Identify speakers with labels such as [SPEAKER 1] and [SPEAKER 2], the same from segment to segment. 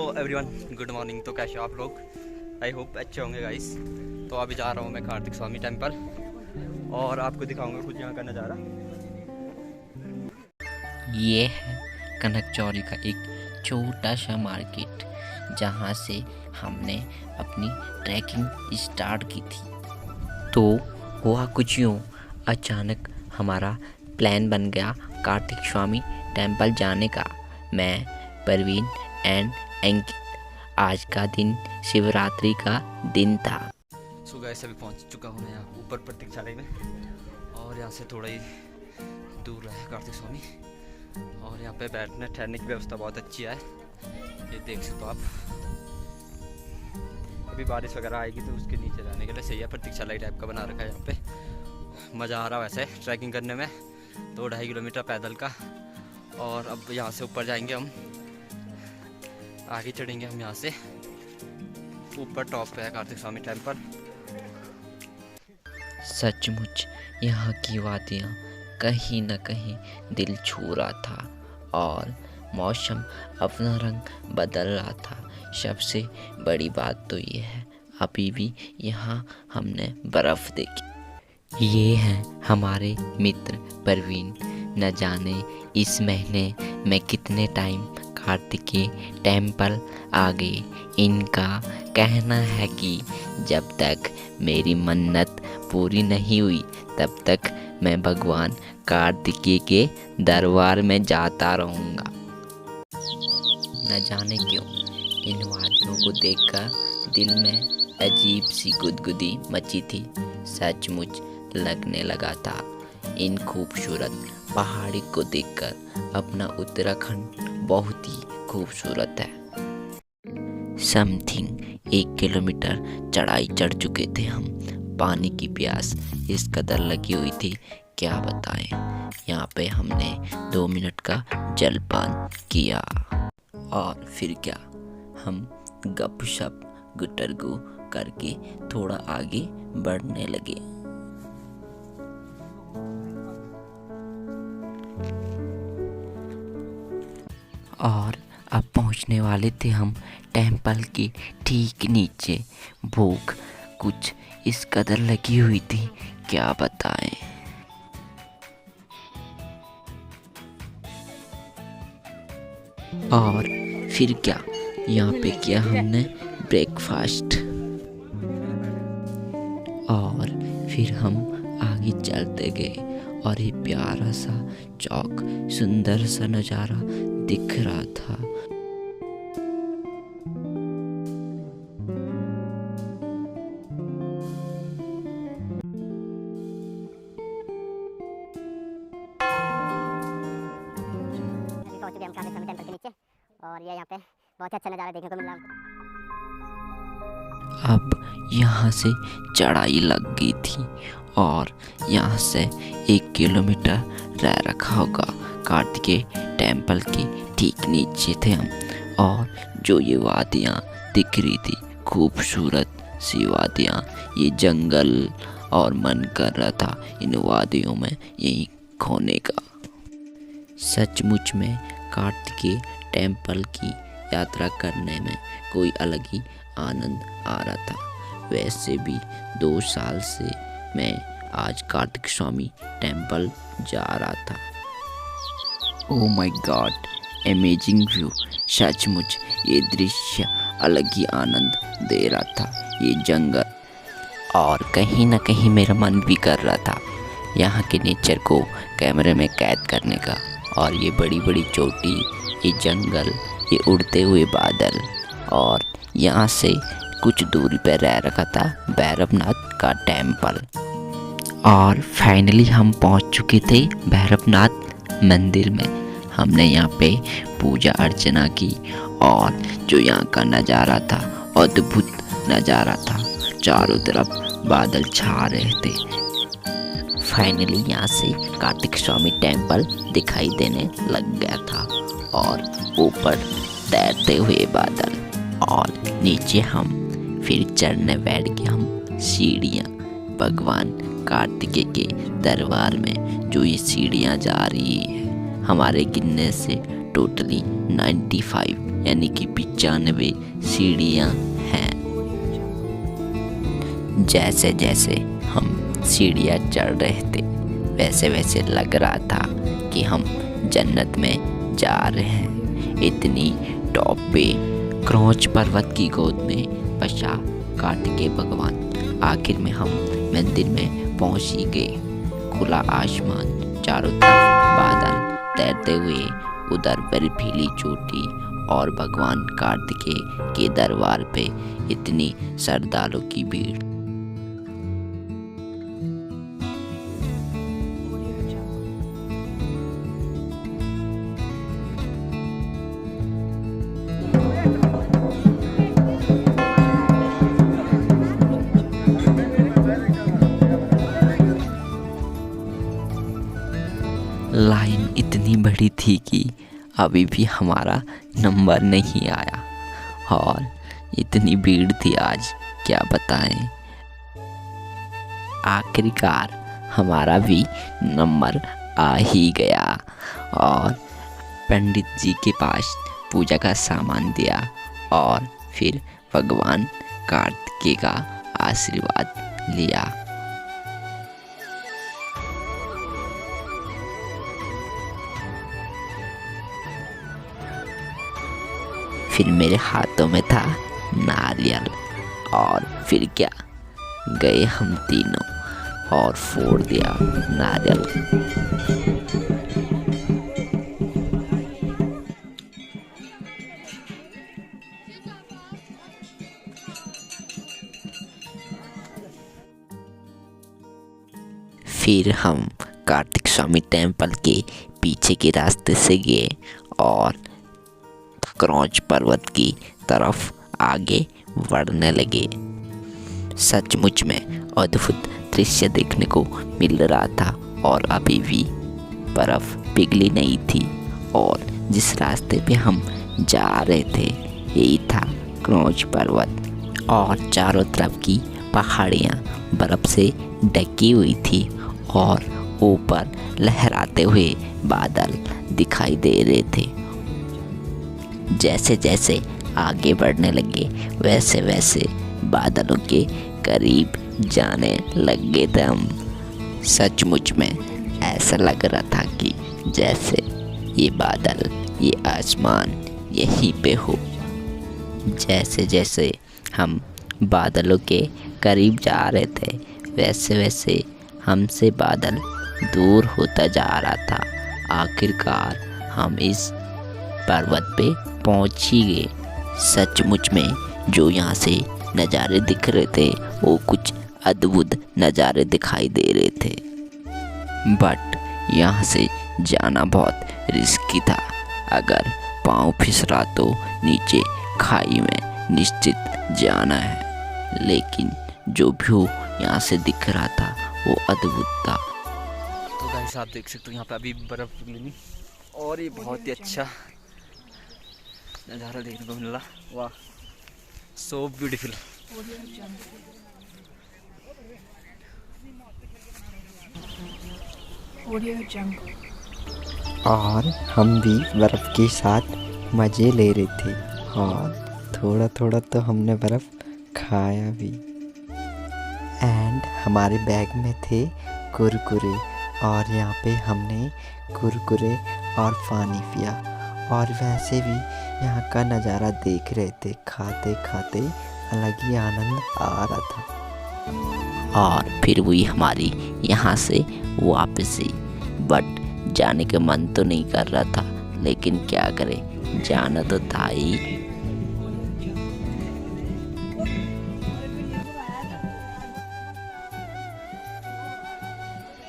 [SPEAKER 1] Everyone, good morning. तो कैसे हो आप लोग? आई होप अच्छे होंगे गाइस। तो अभी जा रहा हूँ मैं कार्तिक स्वामी टेम्पल और आपको दिखाऊंगा कुछ यहाँ का नज़ारा।
[SPEAKER 2] ये है कनक चौरी का एक छोटा सा मार्केट जहाँ से हमने अपनी ट्रैकिंग स्टार्ट की थी। तो हुआ कुछ यूँ, अचानक हमारा प्लान बन गया कार्तिक स्वामी टेम्पल जाने का। मैं, परवीन एंड अंकित। आज का दिन शिवरात्रि का दिन था।
[SPEAKER 1] सो गाइस अभी पहुँच चुका हूँ मैं यहाँ ऊपर प्रतीक्षालय में और यहाँ से थोड़ा ही दूर है कार्तिक स्वामी। और यहाँ पे बैठने ठहरने की व्यवस्था बहुत अच्छी है, ये देख सकते हो आप। अभी बारिश वगैरह आएगी तो उसके नीचे जाने के लिए सही है। प्रतीक्षालय टाइप का बना रखा है यहाँ पे। मज़ा आ रहा है वैसे ट्रैकिंग करने में। 2-2.5 किलोमीटर पैदल का। और अब यहाँ से ऊपर जाएंगे हम, आगे चढ़ेंगे हम यहाँ से। ऊपर टॉप पे है कार्तिक स्वामी टेम्पल।
[SPEAKER 2] सचमुच यहाँ की वादियाँ कहीं न कहीं दिल छू रहा था और मौसम अपना रंग बदल रहा था। सबसे बड़ी बात तो ये है, अभी भी यहाँ हमने बर्फ़ देखी। ये हैं हमारे मित्र परवीन। न जाने इस महीने में कितने टाइम कार्तिकेय टेम्पल आ गए। इनका कहना है कि जब तक मेरी मन्नत पूरी नहीं हुई तब तक मैं भगवान कार्तिकेय के दरबार में जाता रहूँगा। न जाने क्यों इन वादियों को देखकर दिल में अजीब सी गुदगुदी मची थी। सचमुच लगने लगा था इन खूबसूरत पहाड़ी को देखकर अपना उत्तराखंड बहुत ही खूबसूरत है। समथिंग 1 किलोमीटर चढ़ाई चढ़ चुके थे हम। पानी की प्यास इस कदर लगी हुई थी, क्या बताएं। यहाँ पे हमने 2 मिनट का जलपान किया और फिर क्या, हम गपशप गुटरगु करके थोड़ा आगे बढ़ने लगे। और अब पहुंचने वाले थे हम टेम्पल के ठीक नीचे। भूख कुछ इस कदर लगी हुई थी, क्या बताएं। और फिर क्या, यहाँ पे किया हमने ब्रेकफास्ट और फिर हम आगे चलते गए। और ये प्यारा सा चौक, सुंदर सा नज़ारा दिख रहा था।
[SPEAKER 3] पहुंच चुके हम कार्तिक स्वामी टेम्पल के नीचे और ये यहाँ पे बहुत अच्छा नज़ारा देखने को मिल रहा है।
[SPEAKER 2] अब यहाँ से चढ़ाई लग गई थी और यहाँ से 1 किलोमीटर रह रखा होगा। कार्तिकेय टेम्पल के ठीक नीचे थे हम और जो ये वादियाँ दिख रही थी, खूबसूरत सी वादियाँ, ये जंगल, और मन कर रहा था इन वादियों में यहीं खोने का। सचमुच में कार्तिकेय टेम्पल की यात्रा करने में कोई अलग ही आनंद आ रहा था। वैसे भी 2 साल से मैं आज कार्तिक स्वामी टेम्पल जा रहा था। Oh my God, amazing view. सचमुच ये दृश्य अलग ही आनंद दे रहा था। ये जंगल, और कहीं ना कहीं मेरा मन भी कर रहा था यहाँ के नेचर को कैमरे में कैद करने का। और ये बड़ी बड़ी चोटी, ये जंगल, ये उड़ते हुए बादल, और यहाँ से कुछ दूरी पर रह रखा था भैरवनाथ का टेम्पल। और फाइनली हम पहुँच चुके थे भैरवनाथ मंदिर में। हमने यहाँ पे पूजा अर्चना की और जो यहाँ का नज़ारा था, अद्भुत नज़ारा था। चारों तरफ बादल छा रहे थे। फाइनली यहाँ से कार्तिक स्वामी टेम्पल दिखाई देने लग गया था और ऊपर तैरते हुए बादल, और नीचे हम फिर चढ़ने बैठ गए हम सीढ़ियाँ। भगवान कार्तिकेय के दरबार में जो ये सीढ़ियाँ जा रही है, हमारे गिनने से टोटली 95 यानी कि 95 सीढ़ियाँ हैं। जैसे जैसे हम सीढ़ियाँ चढ़ रहे थे वैसे वैसे लग रहा था कि हम जन्नत में जा रहे हैं। इतनी टॉप पे क्रौच पर्वत की गोद में बसा काट के भगवान आखिर में हम मंदिर में पहुंच ही गए। खुला आसमान, चारों तरफ बादल तैरते हुए, उधर बर्फीली चोटी और भगवान कार्तिकेय के दरबार पे इतनी श्रद्धालुओं की भीड़। लाइन इतनी बड़ी थी कि अभी भी हमारा नंबर नहीं आया और इतनी भीड़ थी आज क्या बताएं। आखिरकार हमारा भी नंबर आ ही गया और पंडित जी के पास पूजा का सामान दिया और फिर भगवान कार्तिकेय का आशीर्वाद लिया। फिर मेरे हाथों में था नारियल और फिर क्या, गए हम तीनों और फोड़ दिया नारियल। फिर हम कार्तिक स्वामी टेम्पल के पीछे के रास्ते से गए और क्रौच पर्वत की तरफ आगे बढ़ने लगे। सचमुच में अद्भुत दृश्य देखने को मिल रहा था और अभी भी बर्फ पिघली नहीं थी और जिस रास्ते पे हम जा रहे थे यही था क्रौच पर्वत और चारों तरफ की पहाड़ियाँ बर्फ से ढकी हुई थी और ऊपर लहराते हुए बादल दिखाई दे रहे थे। जैसे जैसे आगे बढ़ने लगे वैसे वैसे बादलों के करीब जाने लगे थे हम। सचमुच में ऐसा लग रहा था कि जैसे ये बादल, ये आसमान यहीं पे हो। जैसे जैसे हम बादलों के करीब जा रहे थे वैसे वैसे हमसे बादल दूर होता जा रहा था। आखिरकार हम इस पर्वत पे पहुंच ही गए। सचमुच में जो यहाँ से नज़ारे दिख रहे थे वो कुछ अद्भुत नज़ारे दिखाई दे रहे थे, बट यहाँ से जाना बहुत रिस्की था। अगर पाँव फिसला तो नीचे खाई में निश्चित जाना है, लेकिन जो व्यू यहाँ से दिख रहा था वो अद्भुत था।
[SPEAKER 1] तो गाइस आप देख सकते हो यहाँ पे अभी बर्फ पिघली और ये बहुत ही अच्छा नज़ारा देखने को मिल रहा। वाह, सो ब्यूटीफुल।
[SPEAKER 4] और हम भी बर्फ़ के साथ मज़े ले रहे थे और थोड़ा थोड़ा तो हमने बर्फ़ खाया भी। एंड हमारे बैग में थे कुरकुरे और यहाँ पे हमने कुरकुरे और पानी पिया और वैसे भी यहाँ का नज़ारा देख रहे थे, खाते खाते अलग ही आनंद आ रहा था।
[SPEAKER 2] और फिर वही हमारी यहाँ से वापसी। बट जाने का मन तो नहीं कर रहा था, लेकिन क्या करें, जाना तो था ही।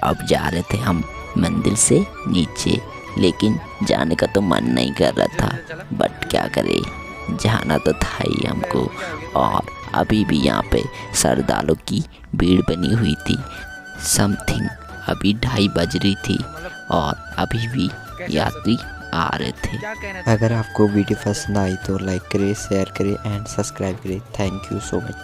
[SPEAKER 2] अब जा रहे थे हम मंदिर से नीचे, लेकिन जाने का तो मन नहीं कर रहा था, बट क्या करें, जाना तो था ही हमको। और अभी भी यहाँ पे श्रद्धालुओं की भीड़ बनी हुई थी। समथिंग अभी 2:30 बज रही थी और अभी भी यात्री आ रहे थे।
[SPEAKER 4] अगर आपको वीडियो पसंद आई तो लाइक करें, शेयर करें एंड सब्सक्राइब करें। Thank you so much.